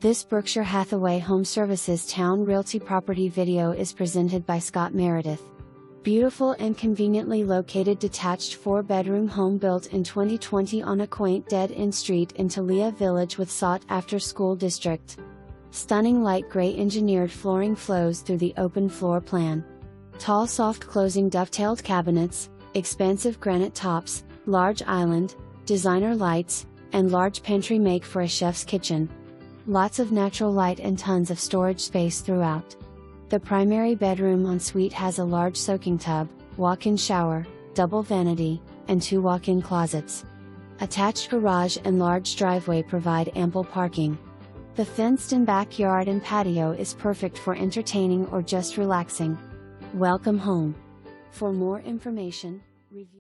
This Berkshire Hathaway HomeServices Towne Realty property video is presented by Scott Meredith. Beautiful and conveniently located detached 4-bedroom home built in 2020 on a quaint dead-end street in Thalia Village with sought-after school district. Stunning light gray engineered flooring flows through the open floor plan. Tall soft closing dovetailed cabinets, expansive granite tops, large island, designer lights, and large pantry make for a chef's kitchen. Lots of natural light and tons of storage space throughout. The primary bedroom ensuite has a large soaking tub, walk-in shower, double vanity, and 2 walk-in closets. Attached garage and large driveway provide ample parking. The fenced-in backyard and patio is perfect for entertaining or just relaxing. Welcome home. For more information, review